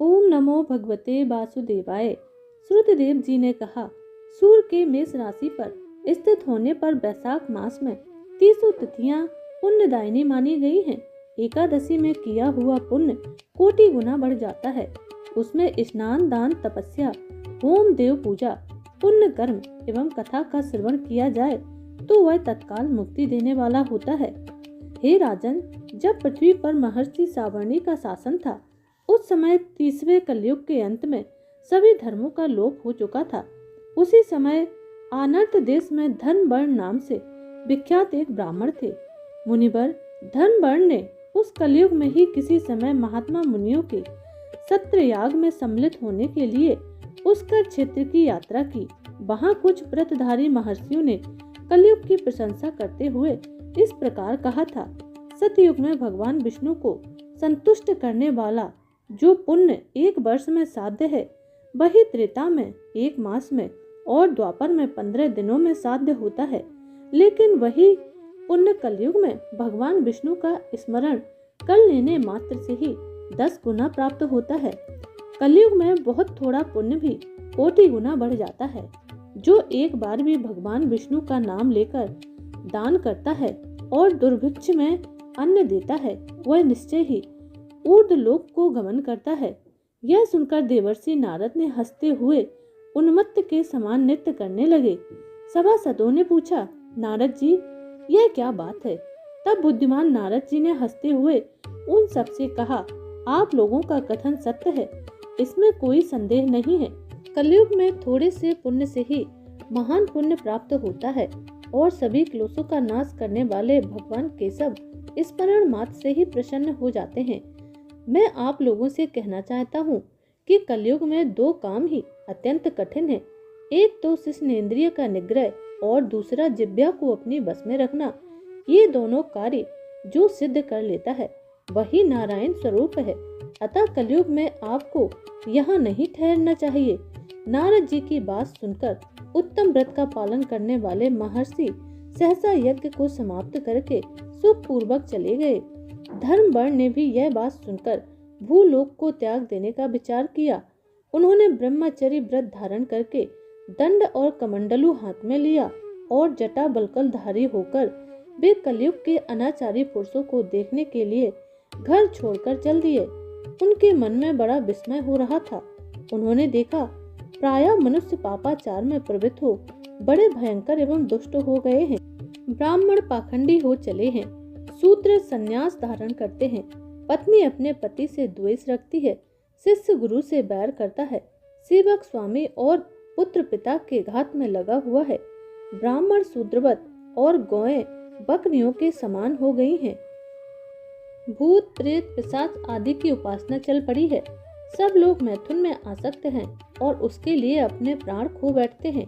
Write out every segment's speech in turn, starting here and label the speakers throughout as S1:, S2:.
S1: ओम नमो भगवते वासुदेवाय। श्रुतदेव जी ने कहा, सूर्य के मेष राशि पर स्थित होने पर वैशाख मास में 30 तिथियां पुण्यदायिनी मानी गई हैं। एकादशी में किया हुआ पुण्य कोटि गुना बढ़ जाता है। उसमें स्नान, दान, तपस्या, होम, देव पूजा, पुण्य कर्म एवं कथा का श्रवण किया जाए तो वह तत्काल मुक्ति देने वाला होता है। हे राजन, जब पृथ्वी पर महर्षि सावर्णी का शासन था, उस समय 30वें कलयुग के अंत में सभी धर्मों का लोप हो चुका था। उसी समय आनर्त देश में धर्मवर्ण नाम से विख्यात एक ब्राह्मण थे। मुनिवर धर्मवर्ण ने उस कलयुग में ही किसी समय महात्मा मुनियों के सत्र याग में सम्मिलित होने के लिए पुष्कर क्षेत्र की यात्रा की। वहां कुछ व्रतधारी महर्षियों ने कलयुग की प्रशंसा करते हुए इस प्रकार कहा था, सतयुग में भगवान विष्णु को संतुष्ट करने वाला जो पुण्य 1 वर्ष में साध्य है, वही त्रेता में 1 मास में और द्वापर में 15 दिनों में साध्य होता है। लेकिन वही पुण्य कलयुग में भगवान विष्णु का स्मरण कर लेने मात्र से ही 10 गुना प्राप्त होता है। कलयुग में बहुत थोड़ा पुण्य भी कोटि गुना बढ़ जाता है। जो एक बार भी भगवान विष्णु का नाम लेकर दान करता है और दुर्भिक्ष में अन्न देता है, वह निश्चय ही ऊर्ध्वलोक को गमन करता है। यह सुनकर देवर्षि नारद ने हंसते हुए उन्मत्त के समान नृत्य करने लगे। सभासदों ने पूछा, नारद जी, यह क्या बात है? तब बुद्धिमान नारद जी ने हंसते हुए उन सबसे कहा, आप लोगों का कथन सत्य है, इसमें कोई संदेह नहीं है। कलयुग में थोड़े से पुण्य से ही महान पुण्य प्राप्त होता है और सभी क्लेशों का नाश करने वाले भगवान केशव स्मरण मात्र से ही प्रसन्न हो जाते हैं। मैं आप लोगों से कहना चाहता हूँ कि कलयुग में 2 काम ही अत्यंत कठिन है। एक तो शिश्नेंद्रिय का निग्रह और दूसरा जिह्वा को अपनी बस में रखना। ये दोनों कार्य जो सिद्ध कर लेता है वही नारायण स्वरूप है। अतः कलयुग में आपको यहाँ नहीं ठहरना चाहिए। नारद जी की बात सुनकर उत्तम व्रत का पालन करने वाले महर्षि सहसा यज्ञ को समाप्त करके सुख पूर्वक चले गए। धर्मवर्ण ने भी यह बात सुनकर भूलोक को त्याग देने का विचार किया। उन्होंने ब्रह्मचर्य व्रत धारण करके दंड और कमंडलू हाथ में लिया और जटा बलकल धारी होकर वे कलयुग के अनाचारी पुरुषों को देखने के लिए घर छोड़कर चल दिए। उनके मन में बड़ा विस्मय हो रहा था। उन्होंने देखा प्रायः मनुष्य पापाचार में प्रवृत्त हो बड़े भयंकर एवं दुष्ट हो गए हैं। ब्राह्मण पाखंडी हो चले हैं। शूद्र संन्यास धारण करते हैं। पत्नी अपने पति से द्वेष रखती है। शिष्य गुरु से बैर करता है। सेवक स्वामी और पुत्र पिता के घात में लगा हुआ है। ब्राह्मण शूद्रवत और गौएं बकरियों के समान हो गई हैं। भूत प्रेत पिशाच आदि की उपासना चल पड़ी है। सब लोग मैथुन में आसक्त हैं और उसके लिए अपने प्राण खो बैठते हैं।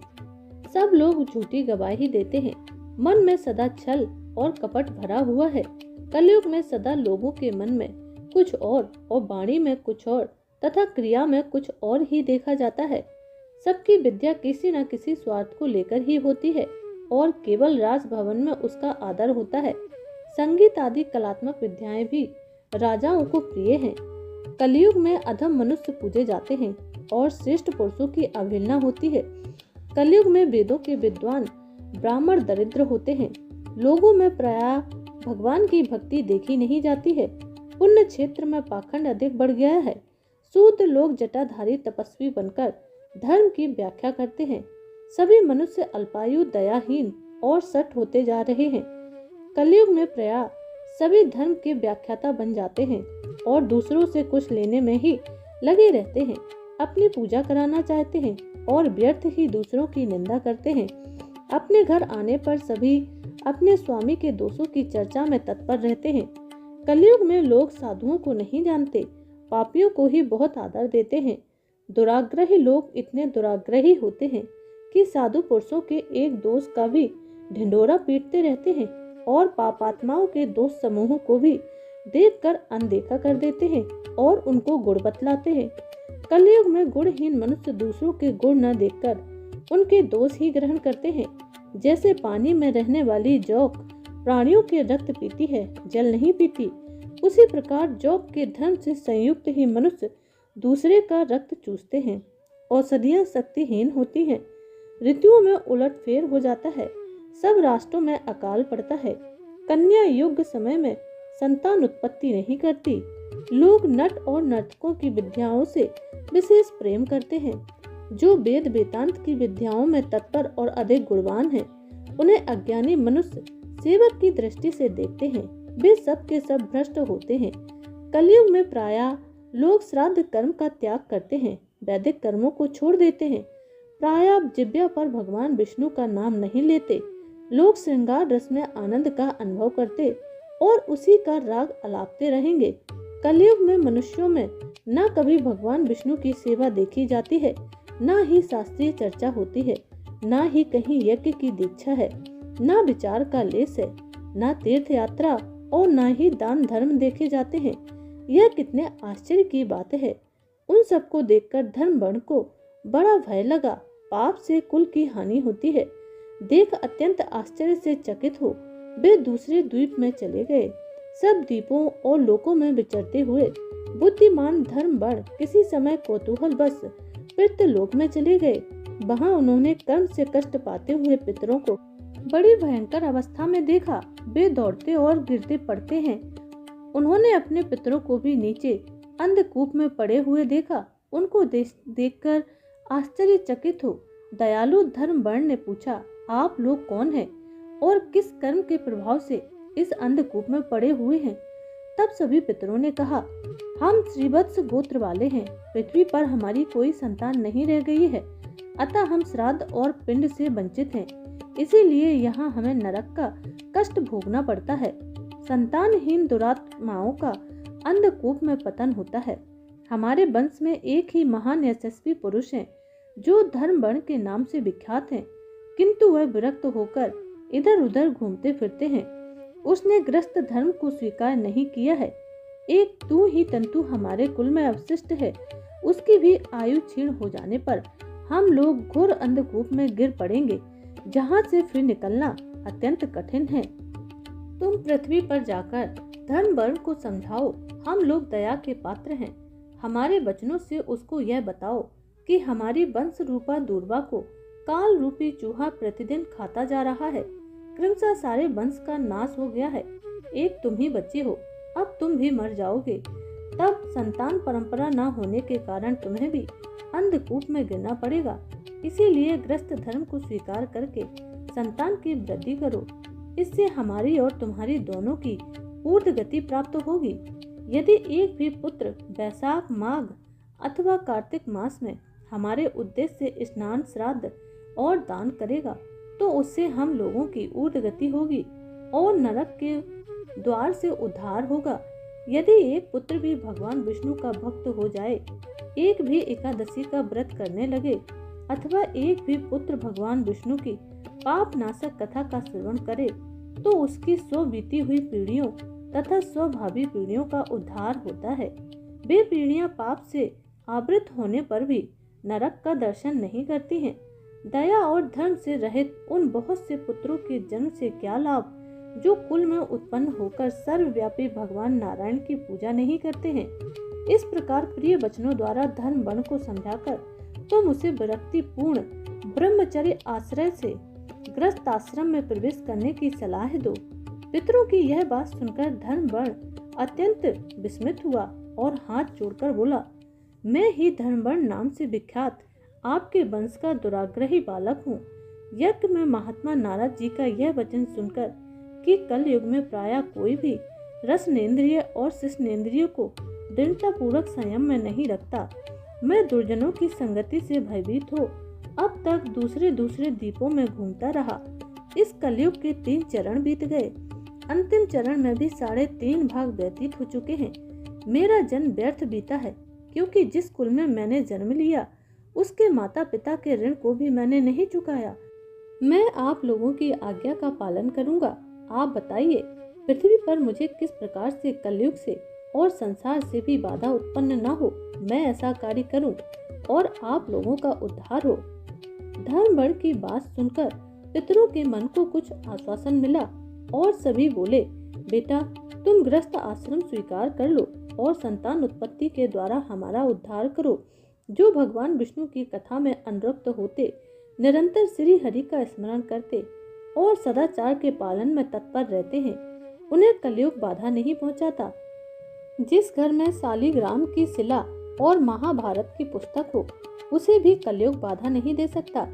S1: सब लोग झूठी गवाही देते हैं। मन में सदा छल और कपट भरा हुआ है। कलयुग में सदा लोगों के मन में कुछ और वाणी में कुछ और तथा क्रिया में कुछ और ही देखा जाता है। सबकी विद्या किसी न किसी स्वार्थ को लेकर ही होती है और केवल राजभवन में उसका आदर होता है। संगीत आदि कलात्मक विद्याएं भी राजाओं को प्रिय हैं। कलयुग में अधम मनुष्य पूजे जाते हैं और श्रेष्ठ पुरुषों की अवहेलना होती है। कलयुग में वेदों के विद्वान ब्राह्मण दरिद्र होते हैं। लोगों में प्रायः भगवान की भक्ति देखी नहीं जाती है। पुण्य क्षेत्र में पाखंड अधिक बढ़ गया है। शूद्र लोग जटाधारी तपस्वी बनकर धर्म की व्याख्या करते हैं। सभी मनुष्य अल्पायु, दयाहीन और सट होते जा रहे हैं। कलयुग में प्रायः सभी धर्म के व्याख्याता बन जाते हैं और दूसरों से कुछ लेने में ही लगे रहते हैं। अपनी पूजा कराना चाहते हैं और व्यर्थ ही दूसरों की निंदा करते हैं। अपने घर आने पर सभी अपने स्वामी के दोषों की चर्चा में तत्पर रहते हैं। कलयुग में लोग साधुओं को नहीं जानते, पापियों को ही बहुत आदर देते हैं। दुराग्रही लोग इतने दुराग्रही होते हैं कि साधु पुरुषों के एक दोष का भी ढिंढोरा पीटते रहते हैं और पापात्माओं के दोष समूहों को भी देखकर अनदेखा कर देते हैं और उनको गुण बतलाते हैं। कलयुग में गुणहीन मनुष्य दूसरों के गुण न देखकर उनके दोष ही ग्रहण करते हैं। जैसे पानी में रहने वाली जोंक प्राणियों के रक्त पीती है, जल नहीं पीती, उसी प्रकार जोंक के धर्म से संयुक्त ही मनुष्य दूसरे का रक्त चूसते हैं, औषधियां शक्तिहीन होती हैं, ऋतुओं में उलटफेर हो जाता है, सब राष्ट्रों में अकाल पड़ता है, कन्या युग समय में संतान उत्पत्ति नहीं करती, लोग नट और नर्तकों की विद्याओं से विशेष प्रेम करते हैं, जो वेद वेदांत की विद्याओं में तत्पर और अधिक गुणवान हैं, उन्हें अज्ञानी मनुष्य सेवक की दृष्टि से देखते हैं, वे सब के सब भ्रष्ट होते हैं। कलयुग में प्रायः लोग श्राद्ध कर्म का त्याग करते हैं, वैदिक कर्मों को छोड़ देते हैं, प्रायः जिह्वा पर भगवान विष्णु का नाम नहीं लेते, लोग श्रृंगार रस में आनंद का अनुभव करते और उसी का राग अलापते रहेंगे। कलयुग में मनुष्यों में न कभी भगवान विष्णु की सेवा देखी जाती है, न ही शास्त्रीय चर्चा होती है, न ही कहीं यज्ञ की दीक्षा है, न विचार का लेस है, न तीर्थ यात्रा और न ही दान धर्म देखे जाते हैं। यह कितने आश्चर्य की बात है। उन सबको देखकर धर्म वर्ण को बड़ा भय लगा। पाप से कुल की हानि होती है। देख अत्यंत आश्चर्य से चकित हो वे दूसरे द्वीप में चले गए। सब द्वीपों और लोकों में विचरते हुए बुद्धिमान धर्म वर्ण किसी समय कौतूहल बस पितृलोक में चले गए। वहां उन्होंने कर्म से कष्ट पाते हुए पितरों को बड़ी भयंकर अवस्था में देखा। वे दौड़ते और गिरते पड़ते हैं। उन्होंने अपने पितरों को भी नीचे अंधकूप में पड़े हुए देखा। उनको देखकर आश्चर्यचकित हो दयालु धर्म वर्ण ने पूछा, आप लोग कौन हैं और किस कर्म के प्रभाव से इस अंधकूप में पड़े हुए हैं? तब सभी पितरों ने कहा, हम श्रीवत्स गोत्र वाले हैं। पृथ्वी पर हमारी कोई संतान नहीं रह गई है, अतः हम श्राद्ध और पिंड से वंचित हैं। इसीलिए यहाँ हमें नरक का कष्ट भोगना पड़ता है। संतानहीन दुरात्माओं का अंधकूप में पतन होता है। हमारे वंश में एक ही महान यशस्वी पुरुष हैं, जो धर्म वर्ण के नाम से विख्यात हैं, किंतु वह विरक्त होकर इधर उधर घूमते फिरते हैं। उसने ग्रस्त धर्म को स्वीकार नहीं किया है। एक तू ही तंतु हमारे कुल में अवशिष्ट है। उसकी भी आयु क्षीण हो जाने पर हम लोग घोर अंधकूप में गिर पड़ेंगे, जहाँ से फिर निकलना अत्यंत कठिन है। तुम पृथ्वी पर जाकर धर्म वर्ण को समझाओ, हम लोग दया के पात्र हैं। हमारे वचनों से उसको यह बताओ कि हमारी वंश रूपा दूर्वा को काल रूपी चूहा प्रतिदिन खाता जा रहा है। क्रमशः सारे वंश का नाश हो गया है। एक तुम ही बचे हो, अब तुम भी मर जाओगे। तब संतान परंपरा न होने के कारण तुम्हें भी अंधकूप में गिरना पड़ेगा। इसीलिए ग्रस्त धर्म को स्वीकार करके संतान की वृद्धि करो। इससे हमारी और तुम्हारी दोनों की ऊर्ध्व गति प्राप्त होगी। यदि एक भी पुत्र वैशाख, माघ अथवा कार्तिक मास में हमारे उद्देश्य से स्नान, श्राद्ध और दान करेगा, तो उससे हम लोगों की ऊर्ध्व गति होगी और नरक के द्वार से उद्धार होगा। यदि एक पुत्र भी भगवान विष्णु का भक्त हो जाए, एक भी एकादशी का व्रत करने लगे, अथवा एक भी पुत्र भगवान विष्णु की पाप नाशक कथा का श्रवण करे, तो उसकी स्व बीती हुई पीढ़ियों तथा स्वभावी पीढ़ियों का उद्धार होता है। वे पीढ़ियां पाप से आवृत होने पर भी नरक का दर्शन नहीं करती हैं। दया और धर्म से रहित उन बहुत से पुत्रों के जन्म से क्या लाभ, जो कुल में उत्पन्न होकर सर्वव्यापी भगवान नारायण की पूजा नहीं करते हैं। इस प्रकार प्रिय वचनों द्वारा धर्म वर्ण को समझाकर तुम उसे विरक्ति पूर्ण ब्रह्मचर्य आश्रय से ग्रस्त आश्रम में प्रवेश करने की सलाह दो। पितरों की यह बात सुनकर धर्म वर्ण अत्यंत विस्मित हुआ और हाथ जोड़कर बोला, मैं ही धर्म वर्ण नाम से विख्यात आपके वंश का दुराग्रही बालक हूँ। यज्ञ में महात्मा नारद जी का यह वचन सुनकर कि कल युग में प्रायः कोई भी रसनेन्द्रिय और शिष्णेन्द्रिय को दृढ़ता पूर्वक संयम में नहीं रखता, मैं दुर्जनों की संगति से भयभीत हो अब तक दूसरे द्वीपों में घूमता रहा। इस कलयुग के 3 चरण बीत गए। अंतिम चरण में भी 3.5 भाग व्यतीत हो चुके हैं। मेरा जन्म व्यर्थ बीता है, क्योंकि जिस कुल में मैंने जन्म लिया उसके माता पिता के ऋण को भी मैंने नहीं चुकाया। मैं आप लोगों की आज्ञा का पालन करूंगा। आप बताइए, पृथ्वी पर मुझे किस प्रकार से कलयुग से और संसार से भी बाधा उत्पन्न न हो, मैं ऐसा कार्य करूं और आप लोगों का उद्धार हो। धर्म वर्ण की बात सुनकर पितरों के मन को कुछ आश्वासन मिला और सभी बोले, बेटा तुम गृहस्थ आश्रम स्वीकार कर लो। और संतान उत्पत्ति के द्वारा हमारा उद्धार करो। जो भगवान विष्णु की कथा में अनुरक्त होते, निरंतर श्री हरि का स्मरण करते और सदाचार के पालन में तत्पर रहते हैं, उन्हें कलयुग बाधा नहीं पहुंचाता। जिस घर में शालिग्राम की शिला और महाभारत की पुस्तक हो, उसे भी कलयुग बाधा नहीं दे सकता।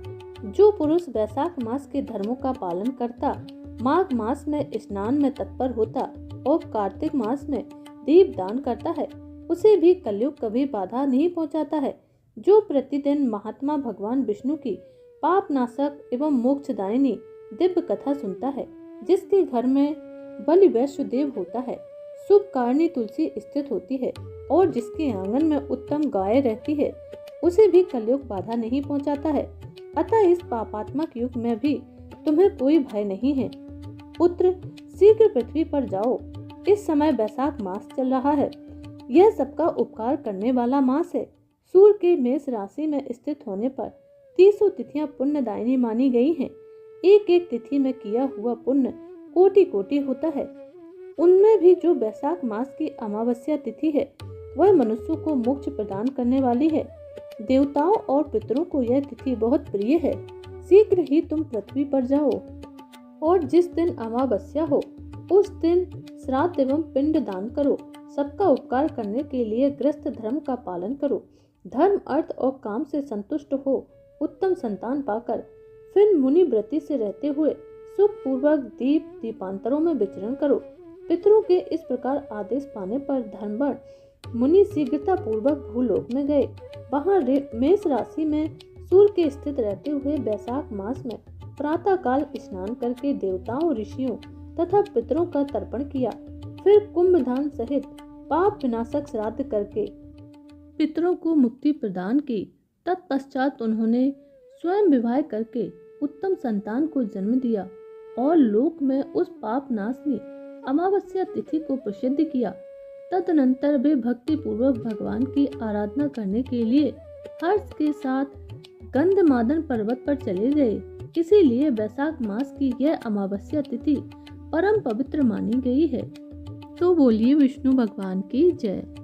S1: जो पुरुष वैशाख मास के धर्मों का पालन करता, माघ मास में स्नान में तत्पर होता और कार्तिक मास में दीप दान करता है, उसे भी कलयुग कभी बाधा नहीं पहुंचाता है। जो प्रतिदिन महात्मा भगवान विष्णु की पाप नाशक एवं मोक्षदायिनी दिव्य कथा सुनता है, जिसके घर में बलि वैश्यदेव होता है, शुभ कारणी तुलसी स्थित होती है और जिसके आंगन में उत्तम गाय रहती है, उसे भी कलयुग बाधा नहीं पहुंचाता है। अतः इस पापात्मक युग में भी तुम्हें कोई भय नहीं है। पुत्र, शीघ्र पृथ्वी पर जाओ। इस समय वैशाख मास चल रहा है। यह सबका उपकार करने वाला मास है। सूर्य के मेष राशि में स्थित होने पर 30 तिथियां पुण्यदायिनी मानी गई हैं। एक एक तिथि में किया हुआ पुण्य कोटि कोटि होता है। उनमें भी जो वैशाख मास की अमावस्या तिथि है, वह मनुष्यों को मोक्ष प्रदान करने वाली है। देवताओं और पितरों को यह तिथि बहुत प्रिय है। शीघ्र ही तुम पृथ्वी पर जाओ और जिस दिन अमावस्या हो, उस दिन श्राद्ध एवं पिंड दान करो। सबका उपकार करने के लिए गृहस्थ धर्म का पालन करो। धर्म, अर्थ और काम से संतुष्ट हो उत्तम संतान पाकर फिर मुनि व्रति से रहते हुए सुख पूर्वक दीपांतरों में विचरण करो। पितरों के इस प्रकार आदेश पाने पर धर्मवण मुनि शीघ्रता पूर्वक भूलोक में गए। वहां मेष राशि में सूर्य के स्थित रहते हुए वैशाख मास में प्रातः काल स्नान करके देवताओं, ऋषियों तथा पितरों का तर्पण किया। फिर कुंभदान सहित पाप विनाशक श्राद्ध करके पितरों को मुक्ति प्रदान की। तत्पश्चात उन्होंने स्वयं विवाह करके उत्तम संतान को जन्म दिया और लोक में उस पाप नाशनी अमावस्या तिथि को प्रसिद्ध किया। तदनंतर वे भक्ति पूर्वक भगवान की आराधना करने के लिए हर्ष के साथ गंधमादन पर्वत पर चले गए। इसीलिए वैशाख मास की यह अमावस्या तिथि परम पवित्र मानी गई है। तो बोलिए विष्णु भगवान की जय।